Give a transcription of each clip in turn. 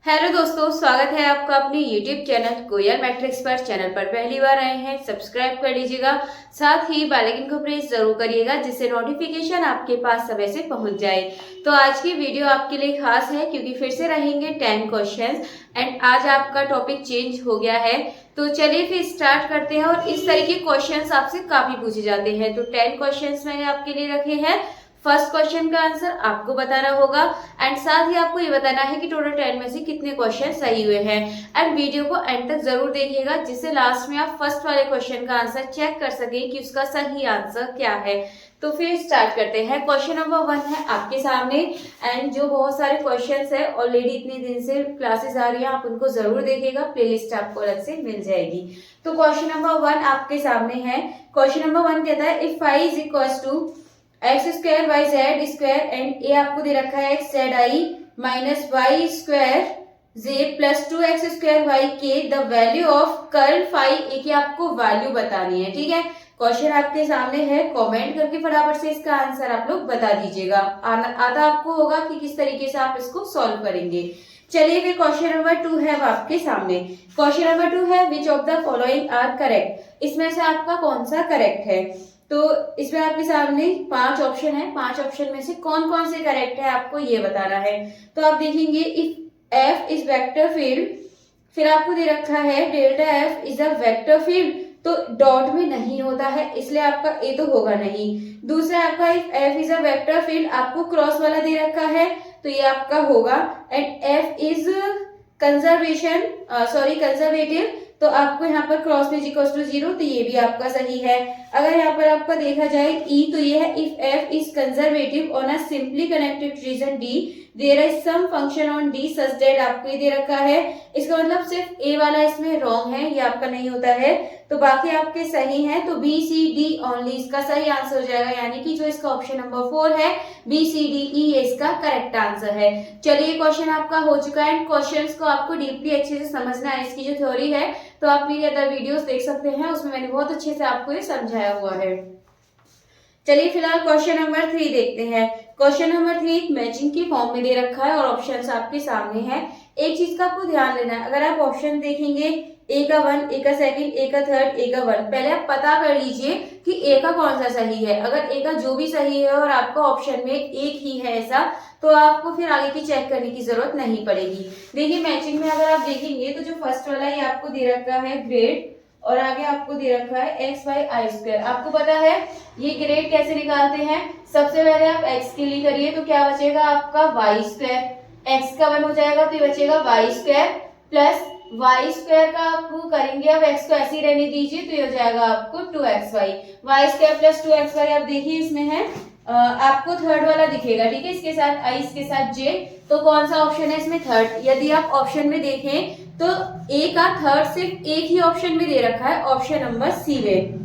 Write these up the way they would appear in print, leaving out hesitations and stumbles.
Hello दोस्तों, स्वागत है आपका अपने YouTube चैनल कोयल मैट्रिक्स पर। चैनल पर पहली बार आए हैं, सब्सक्राइब कर लीजिएगा। साथ ही बेल आइकन को प्रेस जरूर करिएगा जिससे नोटिफिकेशन आपके पास समय से पहुंच जाए। तो आज की वीडियो आपके लिए खास है क्योंकि फिर से रहेंगे 10 क्वेश्चंस एंड आज आपका टॉपिक चेंज हो गया है। तो चलिए फिर स्टार्ट करते हैं। और इस तरह के क्वेश्चंस आपसे काफी पूछे जाते हैं, तो 10 क्वेश्चंस मैंने आपके लिए रखे हैं। फर्स्ट क्वेश्चन का आंसर आपको बताना होगा एंड साथ ही आपको ये बताना है कि टोटल 10 में से कितने क्वेश्चन सही हुए हैं। एंड वीडियो को एंड तक जरूर देखिएगा जिससे लास्ट में आप फर्स्ट वाले क्वेश्चन का आंसर चेक कर सकें कि उसका सही आंसर क्या है। तो फिर स्टार्ट करते हैं। क्वेश्चन नंबर 1 है आपके सामने एंड जो बहुत सारे क्वेश्चंस है ऑलरेडी इतने दिन से क्लासेस आ रही है, आप उनको जरूर देखिएगा, प्लेलिस्ट आपको अलग से मिल जाएगी। तो क्वेश्चन नंबर 1 आपके सामने है। क्वेश्चन नंबर 1 कहता है if I is equal to X square Y Z square and A आपको दे रखा है X Z I minus Y square J plus 2x square Y के the value of curl phi A की आपको value बतानी है। ठीक है, क्वेश्चन आपके सामने है, कमेंट करके फटाफट से इसका आंसर आप लोग बता दीजिएगा। आधा आपको होगा कि किस तरीके से आप इसको सॉल्व करेंगे। चलिए फिर क्वेश्चन नंबर 2 है आपके सामने। क्वेश्चन नंबर 2 है which of the following are correct, इसमें से आपका कौन सा करेक्ट है। तो इसमें आपके सामने 5 ऑप्शन है, 5 ऑप्शन में से कौन कौन से करेक्ट है आपको ये बताना है। तो आप देखेंगे if F is vector field, फिर आपको दे रखा है delta F is a vector field, तो डॉट में नहीं होता है इसलिए आपका ए तो होगा नहीं। दूसरा आपका if F is a vector field, आपको क्रॉस वाला दे रखा है तो ये आपका होगा। एंड एफ इज कंजर्वेटिव, तो आपको यहाँ पर क्रॉस में इक्वल टू 0, तो ये भी आपका सही है। अगर यहाँ पर आपका देखा जाए ई, तो ये है if F is conservative on a simply connected region D there is some function on D such that, आपको ये दे रखा है। इसका मतलब सिर्फ ए वाला इसमें रॉन्ग है, ये आपका नहीं होता है, तो बाकी आपके सही हैं। तो बी सी डी ओनली इसका सही आंसर हो जाएगा, यानी कि जो इसका ऑप्शन नंबर 4 है बी सी डी ई ये इसका करेक्ट आंसर है। चलिए क्वेश्चन आपका हो चुका है। क्वेश्चंस को आपको डीपली अच्छे से समझना है, इसकी जो थ्योरी है तो आप मेरी अदर वीडियोस देख सकते हैं, उसमें मैंने बहुत अच्छे से आपको ये समझाया हुआ है। चलिए फिलहाल क्वेश्चन नंबर 3 देखते हैं। क्वेश्चन नंबर 3 मैचिंग की फॉर्म में दे रखा है और ऑप्शंस आपके सामने हैं। एक चीज का आपको ध्यान देना है, अगर आप ऑप्शन देखेंगे ए का 1, ए का सेकंड, ए का थर्ड, ए का 1, पहले आप पता कर लीजिए कि ए का कौन सा सही है। अगर ए का जो भी सही है और आपका ऑप्शन में एक ही है ऐसा, तो आपको फिर आगे की चेक करने की जरूरत नहीं पड़ेगी। देखिए मैचिंग में अगर आप देखेंगे तो जो फर्स्ट वाला ये आपको दे रखा है ग्रेड और आगे आपको दे रखा है एक्स वाई आई स्क्वायर। आपको पता है ये ग्रेड कैसे निकालते हैं, सबसे पहले आप एक्स के लिए करिए तो क्या बचेगा आपका वाई स्क्वायर, एक्स का 1 हो जाएगा तो ये बचेगा y square plus y square का आपको करेंगे, अब एक्स को ऐसे ही रहने दीजिए तो ये हो जाएगा आपको 2xy, Y square plus 2xy। आप देखिए इसमें है आपको थर्ड वाला दिखेगा, ठीक है, इसके साथ आई इसके साथ जे, तो कौन सा ऑप्शन है इसमें थर्ड। यदि आप ऑप्शन में देखें तो ए का थर्ड सिर्फ एक ही ऑप्शन में दे रखा है, ऑप्शन नंबर सी में,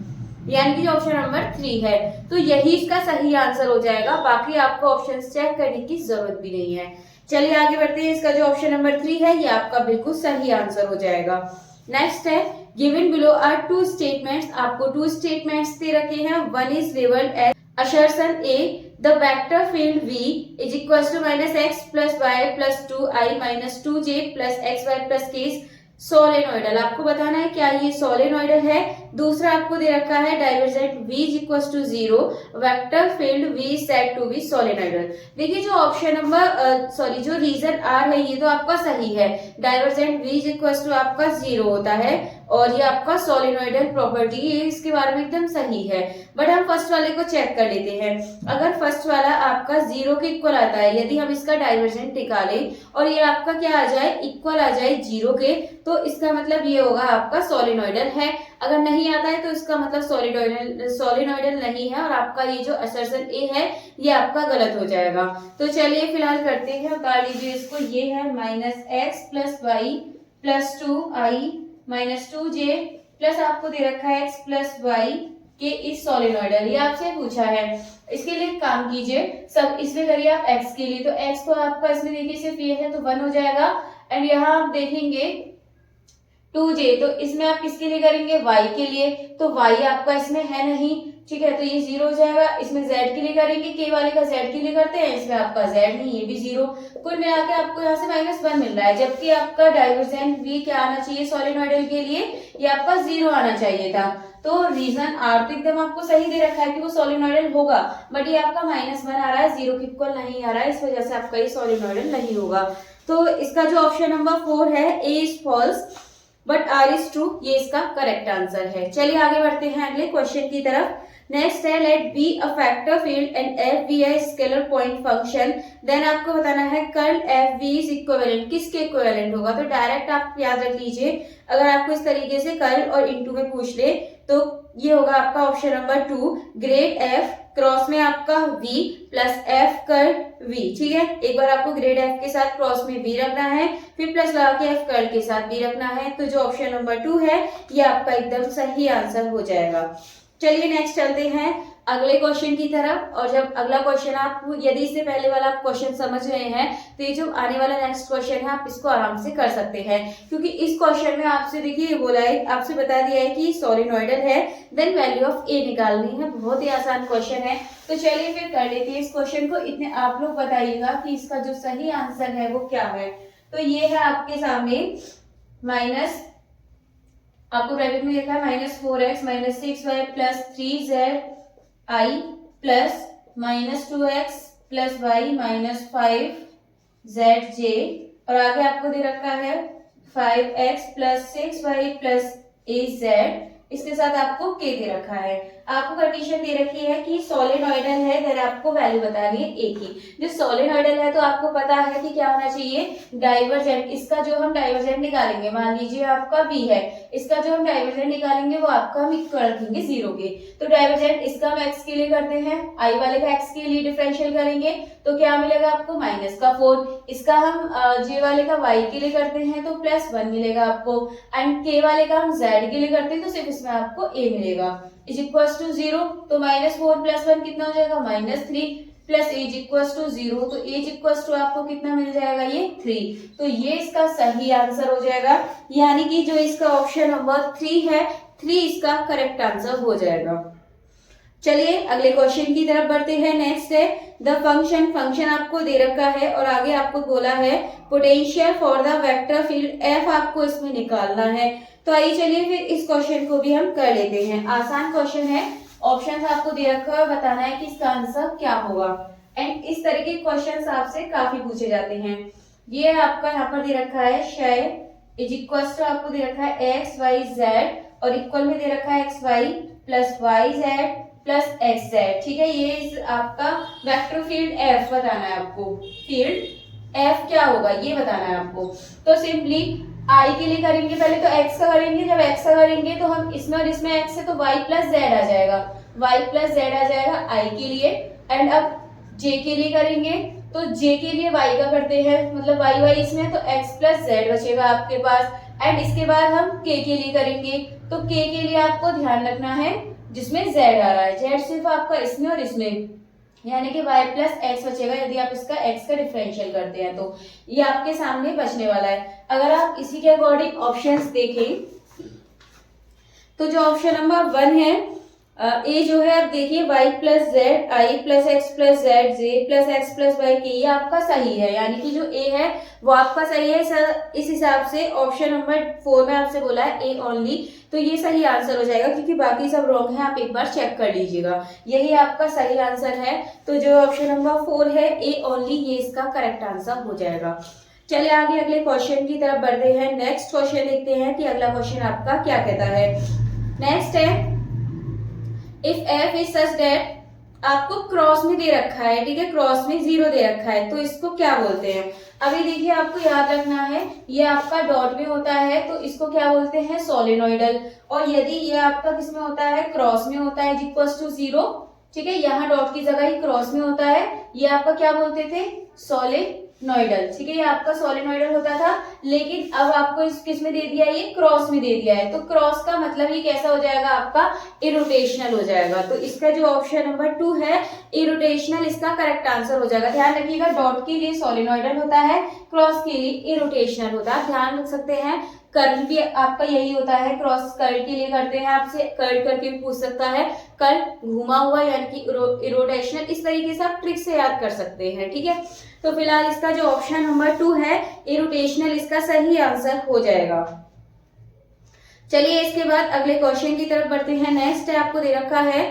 यानी कि ऑप्शन नंबर 3 है, तो यही इसका सही आंसर हो जाएगा। बाकी आपको ऑप्शन चेक करने की जरूरत भी नहीं है। चलिए आगे बढ़ते हैं। इसका जो ऑप्शन नंबर 3 है ये आपका बिल्कुल सही आंसर हो जाएगा। नेक्स्ट है गिवन बिलो आर 2 स्टेटमेंट्स, आपको 2 स्टेटमेंट्स दे रखे हैं। One is labelled as assertion A, the vector field V is equals to minus x plus y plus 2i minus 2j plus xy plus k is solenoidal. आपको बताना है क्या ये solenoidal है। दूसरा आपको दे रखा है divergent V is equals to 0, vector field V set to be solenoidal. देखिए जो ऑप्शन नंबर जो रीजन R है ये तो आपका सही है, divergent V is equals to आपका 0 होता है और ये आपका सोलेनोइडल प्रॉपर्टी ये इसके बारे में एकदम सही है। बट हम फर्स्ट वाले को चेक कर लेते हैं। अगर फर्स्ट वाला आपका 0 के इक्वल आता है, यदि हम इसका डाइवर्जेंट निकालें और ये आपका क्या आ जाए इक्वल आ जाए 0 के, तो इसका मतलब ये होगा आपका सोलेनोइडल है। अगर नहीं आता है तो इसका मतलब सोलेनोइडल नहीं है और आपका ये जो असर्शन ए है ये आपका गलत हो जाएगा। तो चलिए फिलहाल करते हैं, उतार लीजिए इसको। ये है minus x plus y plus 2i minus 2j plus आपको दे रखा है एक्स प्लस वाई के इस सोलेनोइडल, ये आपसे पूछा है। इसके लिए काम कीजिए, सब इसमें करिए आप एक्स के लिए, तो एक्स को आपका इसमें देखिए सिर्फ ये है तो 1 हो जाएगा। एंड यहाँ आप देखेंगे 2j, तो इसमें आप किसके लिए करेंगे y के लिए, तो y आपका इसमें है नहीं, ठीक है, तो ये 0 हो जाएगा। इसमें z के लिए करेंगे, k वाले का z के लिए करते हैं, इसमें आपका z नहीं, ये भी 0। कुल मिला के आपको यहाँ से -1 मिल रहा है, जबकि आपका डाइवर्जेंट v क्या आना चाहिए सोलेनोइडल के लिए, ये आपका 0 आना चाहिए था। तो रीजन आर तो एकदम आपको सही दे रखा है कि वो सोलेनोइडल होगा, बट ये आपका -1 आ रहा है, 0 के इक्वल नहीं आ रहा है, इस वजह से आपका ये सोलेनोइडल नहीं होगा। तो इसका जो ऑप्शन नंबर 4 है, A is false but R is true, ये इसका करेक्ट आंसर है। चलिए आगे बढ़ते हैं अगले क्वेश्चन की तरफ। नेक्स्ट है let be a vector field and F be a scalar point function, then आपको बताना है curl F B is equivalent, किसके इक्विवेलेंट होगा। तो डायरेक्ट आप याद रख लीजिए, अगर आपको इस तरीके से कर्ल और इनटू में पूछ ले तो ये होगा आपका option number 2, grade F cross में आपका v plus F curl v। ठीक है, एक बार आपको ग्रेड एफ के साथ क्रॉस में v रखना है, फिर प्लस लगा के एफ कर्ल के साथ v रखना है। तो जो ऑप्शन नंबर 2 है ये आपका एकदम सही आंसर हो जाएगा। चलिए नेक्स्ट चलते हैं अगले क्वेश्चन की तरफ। और जब अगला क्वेश्चन आप यदि इससे पहले वाला आप क्वेश्चन समझ रहे हैं तो ये जो आने वाला नेक्स्ट क्वेश्चन है आप इसको आराम से कर सकते हैं, क्योंकि इस क्वेश्चन में आपसे देखिए बोला है, आपसे बता दिया है कि सोलेनोइडल है, देन वैल्यू ऑफ ए निकालनी है। बहुत ही आसान क्वेश्चन है, तो चलिए फिर कर लेते हैं इस क्वेश्चन को। इतने आप लोग बताइएगा कि इसका जो सही आंसर है वो क्या है। तो ये है आपके सामने माइनस, आपको ब्रैकेट में लिखा है -4x -6y plus 3zi plus -2x plus y -5zj, और आगे आपको दे रखा है 5x plus 6y plus 8z, इसके साथ आपको k दे रखा है। आपको कंडीशन दे रखी है कि सोलेनोइडल है, देन आपको वैल्यू बतानी है a की। जो सोलेनोइडल है तो आपको पता है कि क्या होना चाहिए, डाइवर्जेंट। इसका जो हम डाइवर्जेंट निकालेंगे, मान लीजिए आपका b है, इसका जो हम डाइवर्जेंट निकालेंगे वो आपका हम इक्वल रखेंगे 0 के। तो डाइवर्जेंट इसका हम x के लिए करते हैं, i वाले का x के लिए डिफरेंशियल करेंगे तो क्या मिलेगा आपको -4। इसका हम j वाले का y के लिए करते हैं तो +1 मिलेगा आपको, एंड k वाले का हम z के लिए करते हैं तो सिर्फ इसमें आपको a मिलेगा। इज इक्वल टू 0, तो -4 + 1 कितना हो जाएगा, -3 प्लस एज इक्वल टू 0, तो एज इक्वल टू आपको कितना मिल जाएगा, ये 3। तो ये इसका सही आंसर हो जाएगा, यानी कि जो इसका ऑप्शन नंबर 3 है, 3 इसका करेक्ट आंसर हो जाएगा। चलिए अगले क्वेश्चन की तरफ बढ़ते हैं। नेक्स्ट है द फंक्शन आपको दे रखा है और आगे आपको बोला है potential for the vector field F आपको इसमें निकालना है। तो आइए चलिए फिर इस क्वेश्चन को भी हम कर लेते हैं। आसान क्वेश्चन है, ऑप्शंस आपको दे रखा है, बताना है कि इसका आंसर क्या होगा। एंड इस तरह के क्वेश्चंस आपसे काफी पूछे जाते हैं। ये आपका यहाँ पर दे रखा है शेय इज इक्वल टू आपको दे रखा है एक्स वाई जेड और इक्वल में दे रखा है X Y plus Y Z plus X Z. ठीक है, ये इस आपका वेक्टर फील्ड एफ बताना है आपको, फील्ड एफ क्या होगा ये बताना है आपको। तो सिंपली आई के लिए करेंगे, पहले तो एक्स का करेंगे, जब एक्स का करेंगे तो हम इसमें और इसमें एक्स है तो वाई प्लस जेड आ जाएगा, वाई प्लस जेड आ जाएगा आई के लिए। एंड अब जे के लिए करेंगे तो जे के लिए वाई का करते हैं, मतलब वाई वाई इसमें तो एक्स प्लस जेड बचेगा आपके पास। एंड इसके बाद हम के लिए करेंगे तो के लिए आपको ध्यान रखना है जिसमें जेड आ रहा है, जेड सिर्फ आपका इसमें और इसमें, यानी कि y प्लस एक्स बचेगा यदि आप इसका x का डिफरेंशियल करते हैं तो ये आपके सामने बचने वाला है। अगर आप इसी के अकॉर्डिंग ऑप्शंस देखें तो जो ऑप्शन नंबर 1 है ए जो है आप देखिए y plus Z I plus X plus Z J plus X plus Y के, ये आपका सही है, यानी कि जो ए है वो आपका सही है। इस हिसाब से ऑप्शन नंबर 4 में आपसे बोला है ए ओनली, तो ये सही आंसर हो जाएगा, क्योंकि बाकी सब रॉन्ग है, आप एक बार चेक कर लीजिएगा, यही आपका सही आंसर है। तो जो ऑप्शन नंबर 4 है ए ओनली, ये इसका करेक्ट आंसर हो जाएगा। चलिए आगे अगले क्वेश्चन की तरफ बढ़ते हैं। नेक्स्ट क्वेश्चन देखते हैं कि अगला क्वेश्चन आपका क्या कहता है। नेक्स्ट है if F is such that, आपको क्रॉस में दे रखा है, ठीक है, क्रॉस में 0 दे रखा है, तो इसको क्या बोलते हैं। अभी देखिए आपको याद रखना है, ये आपका डॉट में होता है तो इसको क्या बोलते हैं, सोलेनोइडल। और यदि ये आपका किस में होता है, क्रॉस में होता है, इक्वल टू 0, ठीक है, यहाँ डॉट की जगह ही क्रॉस में होता है, ये आपका क्या बोलते थे, सोलेनोइडल। ठीक है, ये आपका सोलेनोइडल होता था, लेकिन अब आपको इस किस में दे दिया, ये क्रॉस में दे दिया है, तो क्रॉस का मतलब ये कैसा हो जाएगा, आपका इरोटेशनल हो जाएगा। तो इसका जो ऑप्शन नंबर 2 है इरोटेशनल, इसका करेक्ट आंसर हो जाएगा। ध्यान रखिएगा, डॉट के लिए सोलेनोइडल होता है, क्रॉस के लिए इरोटेशनल होता है, ध्यान रख सकते हैं। कर्ल भी आपका यही होता है, क्रॉस कर्ल के लिए करते हैं, आपसे कर्ल करके भी पूछ सकता है, कर्ल घुमा हुआ यानी कि इरोटेशनल, इस तरीके से आप ट्रिक से याद कर सकते हैं। ठीक है, तो फिलहाल इसका जो ऑप्शन नंबर 2 है इरोटेशनल, इसका सही आंसर हो जाएगा। चलिए इसके बाद अगले क्वेश्चन की तरफ बढ़ते हैं। नेक्स्ट है, आपको दे रखा है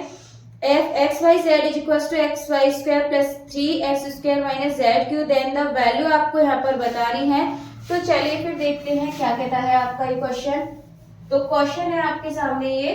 F X Y Z is equal to X Y square plus 3x² minus Z Q, then the value आपको यहाँ पर बतानी है। तो चलिए फिर देखते हैं क्या कहता है आपका ये क्वेश्चन। तो क्वेश्चन है आपके सामने ये,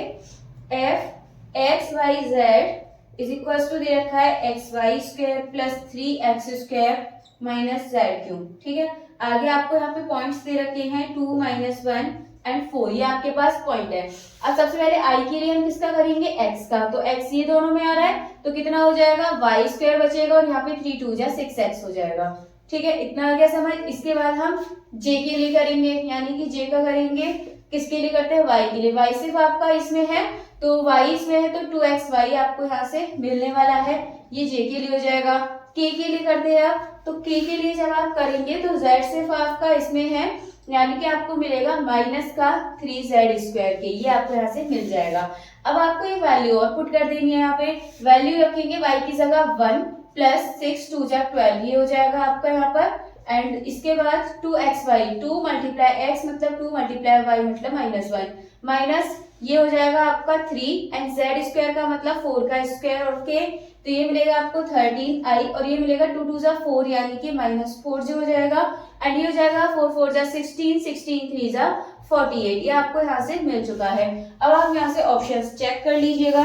F X Y Z is equal to दे रखा है X Y square plus 3x² minus Z Q. ठीक है, आगे आपको यहाँ पे पॉइंट्स दे रखे हैं 2 -1 एंड 4, ये आपके पास पॉइंट है। अब सबसे पहले आई के लिए हम किसका करेंगे, एक्स का, तो एक्स ये दोनों में आ रहा है तो कितना हो जाएगा, वाई स्क्वायर बचेगा और यहाँ पे 3 2 जा 6x हो जाएगा। ठीक है, इतना आ गया समझ। इसके बाद हम जे के लिए करेंगे, यानी कि जे का करेंगे, किसके लिए करते हैं, वाई के लिए। वाई सिर्फ आपका इसमें है तो वाई इसमें है तो 2xy आपको यहाँ से मिलने वाला है, ये जे के लिए हो जाएगा। के लिए करते हैं आप, तो के के लिए जब आप करेंगे तो z सिर्फ आपका इसमें है, यानी कि आपको मिलेगा माइनस का 3z² के, ये आपको यहाँ से मिल जाएगा। अब आपको ये वैल्यू और पुट कर देनी है, यहाँ पे वैल्यू रखेंगे y की जगह 1 प्लस 6 2 जा 12, ये हो जाएगा आपका यहाँ पर। एंड इसके बाद 2xy, 2 मल्टीप्लाई x मतलब 2 मल्टीप्लाई y मतलब -1, माइनस ये हो जाएगा आपका 3 एंड z² का मतलब 4 का स्क्वायर और के, तो ये मिलेगा आपको 13i और ये मिलेगा 2 2 जा 4 यानी कि -4 जो हो जाएगा। एंड ये हो जाएगा 4 4 जा 16, 16 3 जा 48, ये आपको यहाँ से मिल चुका है। अब आप यहाँ से ऑप्शंस चेक कर लीजिएगा।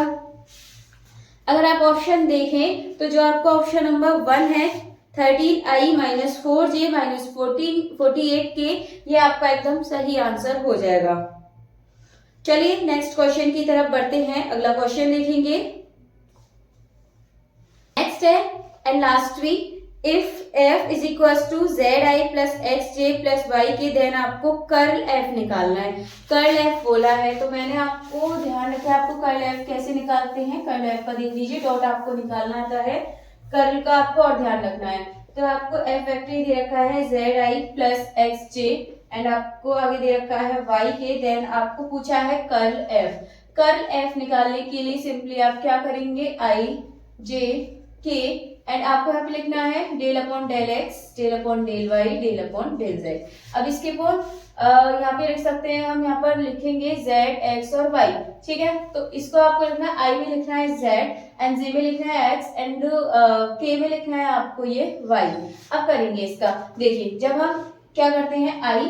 अगर आप ऑप्शन देखें तो जो आपका ऑप्शन नंबर 1 है 13i - 4j - 48k, ये आपका एकदम सही आंसर हो जाएगा। चलिए नेक्स्ट क्वेश्चन की तरफ बढ़ते हैं, अगला क्वेश्चन देखेंगे। नेक्स्ट है and last we, if f is equal to zi plus xj plus y then आपको कर्ल f निकालना है। कर्ल f बोला है तो मैंने आपको ध्यान रखा, आपको कर्ल f कैसे निकालते हैं, कर्ल f का देख लीजिए, डॉट आपको निकालना आता है, कर्ल का आपको और ध्यान रखना है। तो आपको f वेक्टर दे रखा है zi प्लस xj एंड आपको आगे दे रखा है y के, देन आपको पूछा है कर्ल f। कर्ल f निकालने के लिए सिंपली आप क्या करेंगे, i j k एंड आपको यहाँ पे लिखना है del upon del x, del upon del y, del upon del z। अब इसके ऊपर यहाँ पे लिख सकते हैं, हम यहाँ पर लिखेंगे z x और y। ठीक है, तो इसको आपको लिखना है, i में लिखना है z एंड j में लिखना है x एंड k में लिखना है आपको ये y। अब करेंगे इसका, देखिए जब हम क्या करते हैं, i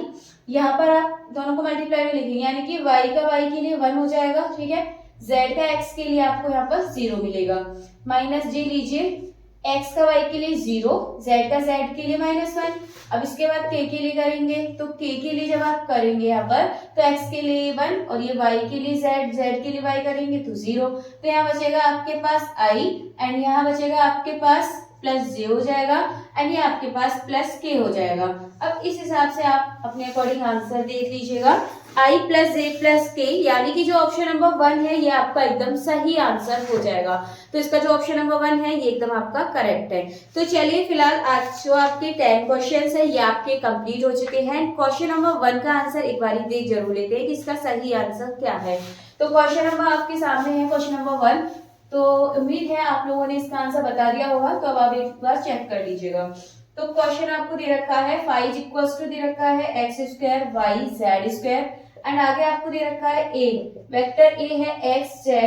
यहाँ पर आप दोनों को मल्टीप्लाई में लिखेंगे, यानी कि y का y के लिए 1 हो जाएगा। ठीक है, z का x के लिए आपको यहाँ पर 0 मिलेगा, माइनस j लीजिए, x का y के लिए 0, z का z के लिए -1। अब इसके बाद k के लिए करेंगे, तो k के लिए जब आप करेंगे यहाँ पर तो x के लिए 1 और ये y के लिए z, z के लिए y करेंगे तो 0, तो यहाँ बचेगा आपके पास i एंड यहाँ बचेगा आपके पास प्लस j हो जाएगा एंड ये आपके पास प्लस k हो जाएगा। अब इस हिसाब से आप अपने अकॉर्डिंग आंसर देख लीजिएगा, i plus j plus k, यानी कि जो ऑप्शन नंबर 1 है ये आपका एकदम सही आंसर हो जाएगा। तो इसका जो ऑप्शन नंबर 1 है ये एकदम आपका करेक्ट है। तो चलिए फिलहाल आज जो आपके 10 क्वेश्चंस है ये आपके कंप्लीट हो चुके हैं। क्वेश्चन नंबर 1 का आंसर एक बार देख जरूर लेते हैं कि इसका सही आंसर क्या है। तो क्वेश्चन नंबर आपके सामने है, क्वेश्चन नंबर 1, तो उम्मीद है आप लोगों ने इसका आंसर बता दिया होगा, तो अब आप एक बार चेक कर लीजिएगा। तो क्वेश्चन आपको दे रखा है 5 इक्वल्स टू दे रखा है x² y z² एंड आगे आपको दे रखा है a, वेक्टर a है x z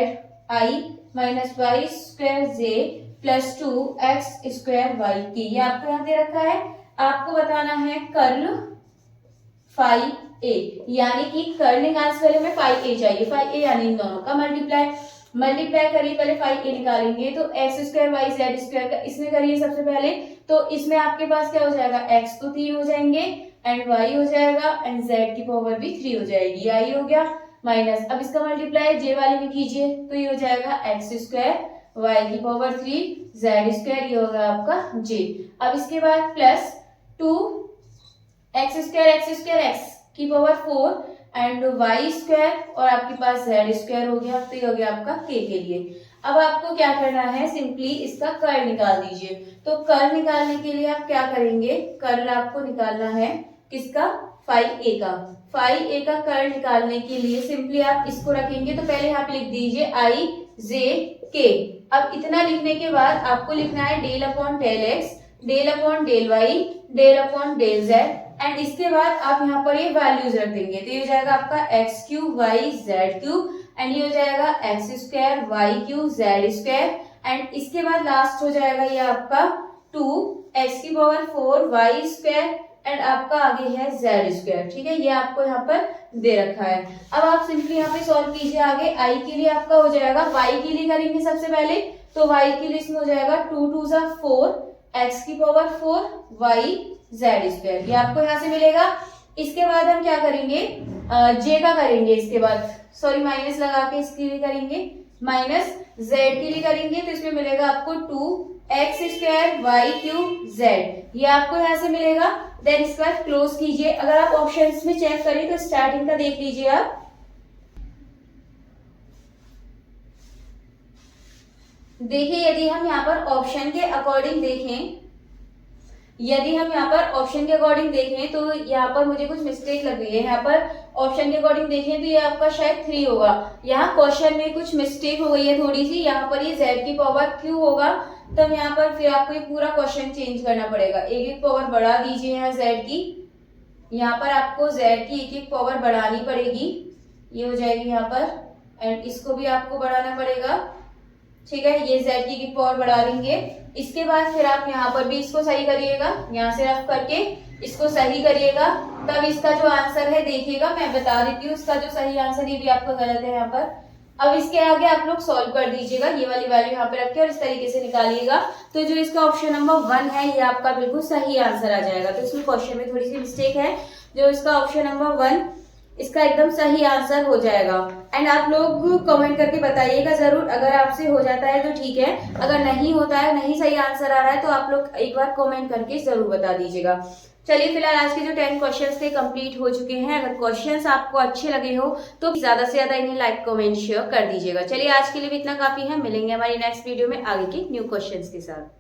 i minus y square j plus 2x² y की, ये आपको यहाँ दे रखा है। आपको बताना है कर्ल फाई a, यानी कि कर्ल निकालने से पहले हमें फाई a चाहिए, फाई a यानी इन दोनों का मल्टीप्लाई करिए, पहले फाई a निकालेंगे तो x² y z² का इसमें करिए सबसे पहले, तो इसमें आपके पास क्या हो जाएगा, x तो 3 हो जाएंगे एंड y हो जाएगा एंड z की पावर भी 3 हो जाएगी, i हो गया माइनस, अब इसका मल्टीप्लाई j वाले में कीजिए तो ये हो जाएगा x² y की पावर 3 z², ये होगा आपका j। अब इसके बाद प्लस 2 x² की पावर 4 एंड y² और आपके पास z² हो गया, तो ये हो गया आपका k के लिए। अब आपको क्या करना है, सिंपली इसका कर्ल निकाल दीजिए। तो कर्ल निकालने के लिए आप क्या करेंगे, कर्ल आपको निकालना है किसका, फाई ए का। फाई ए का कर्ल निकालने के लिए सिंपली आप इसको रखेंगे, तो पहले आप लिख दीजिए आई जे के। अब इतना लिखने के बाद आपको लिखना है del upon del X, del upon del Y, del upon del Z, and इसके बाद आप यहाँ पर ये वैल्यूज रख देंगे। तो ये हो जाएगा आपका X cube Y Z cube, and ये हो जाएगा X square Y cube Z square, and इसके बाद लास्ट हो जाएगा ये आपका 2x⁴ वाई स्क्वायर, एंड आपका आगे है जेड स्क्वायर। ठीक है, ये आपको यहाँ पर दे रखा है। अब आप सिंपली यहाँ पे सॉल्व कीजिए। आगे आई के लिए आपका हो जाएगा, वाई के लिए करेंगे सबसे पहले, तो वाई के लिए इसमें हो जाएगा 2 × 2 = 4 x⁴ वाई जेड स्क्वायर, ये आपको यहाँ से मिलेगा। इसके बाद हम क्या करेंगे, जे का करेंगे, इसके बाद सॉरी माइनस लगा के इसके लिए करेंगे, माइनस जेड के लिए करेंगे, तो इसमें मिलेगा आपको 2x² वाई क्यूब जेड, ये आपको यहाँ से मिलेगा। देन इसके बाद क्लोज कीजिए। अगर आप ऑप्शंस में चेक करें तो स्टार्टिंग का देख लीजिए आप, देखिए यदि हम यहाँ पर ऑप्शन के अकॉर्डिंग देखें, यदि हम यहाँ पर ऑप्शन के अकॉर्डिंग देखें तो यहाँ पर मुझे कुछ मिस्टेक लग गई है। यहाँ पर ऑप्शन के अकॉर्डिंग देखें तो ये आपका शायद 3 होगा, यहाँ क्वेश्चन में कुछ मिस्टेक हो गई है थोड़ी सी, यहाँ पर ये z⁴ होगा, तब यहाँ पर फिर आपको ये पूरा क्वेश्चन चेंज करना पड़ेगा। एक पावर बढ़ा दीजिए यहाँ z की, यहाँ पर आपको z की एक पावर बढ़ानी पड़ेगी, ये हो जाएगी यहाँ पर, एंड इसको भी आपको बढ़ाना पड़ेगा। ठीक है, ये z की एक पावर बढ़ा देंगे। इसके बाद फिर आप यहाँ पर भी इसको सही करिएगा, यहाँ से रफ करके इसको सही करिएगा, तब इसका जो आंसर है देखिएगा, मैं बता देती हूँ इसका जो सही आंसर, ये भी आपका गलत है यहाँ पर। अब इसके आगे आप लोग सॉल्व कर दीजिएगा, ये वाली वैल्यू यहाँ पे रख के और इस तरीके से निकालिएगा, तो जो इसका ऑप्शन नंबर 1 है ये आपका बिल्कुल सही आंसर आ जाएगा। तो इसमें क्वेश्चन में थोड़ी सी मिस्टेक है, जो इसका ऑप्शन नंबर 1 इसका एकदम सही आंसर हो जाएगा। एंड आप लोग कमेंट करके बताइएगा जरूर, अगर आपसे हो जाता है तो ठीक है, अगर नहीं होता है, नहीं सही आंसर आ रहा है, तो आप लोग एक बार कमेंट करके जरूर बता दीजिएगा। चलिए फिलहाल आज के जो 10 क्वेश्चंस थे कंप्लीट हो चुके हैं। अगर क्वेश्चंस आपको अच्छे लगे हो तो ज्यादा से ज्यादा इन्हें लाइक कमेंट शेयर कर दीजिएगा। चलिए आज के लिए भी इतना काफी है, मिलेंगे हमारी नेक्स्ट वीडियो में आगे के न्यू क्वेश्चंस के साथ।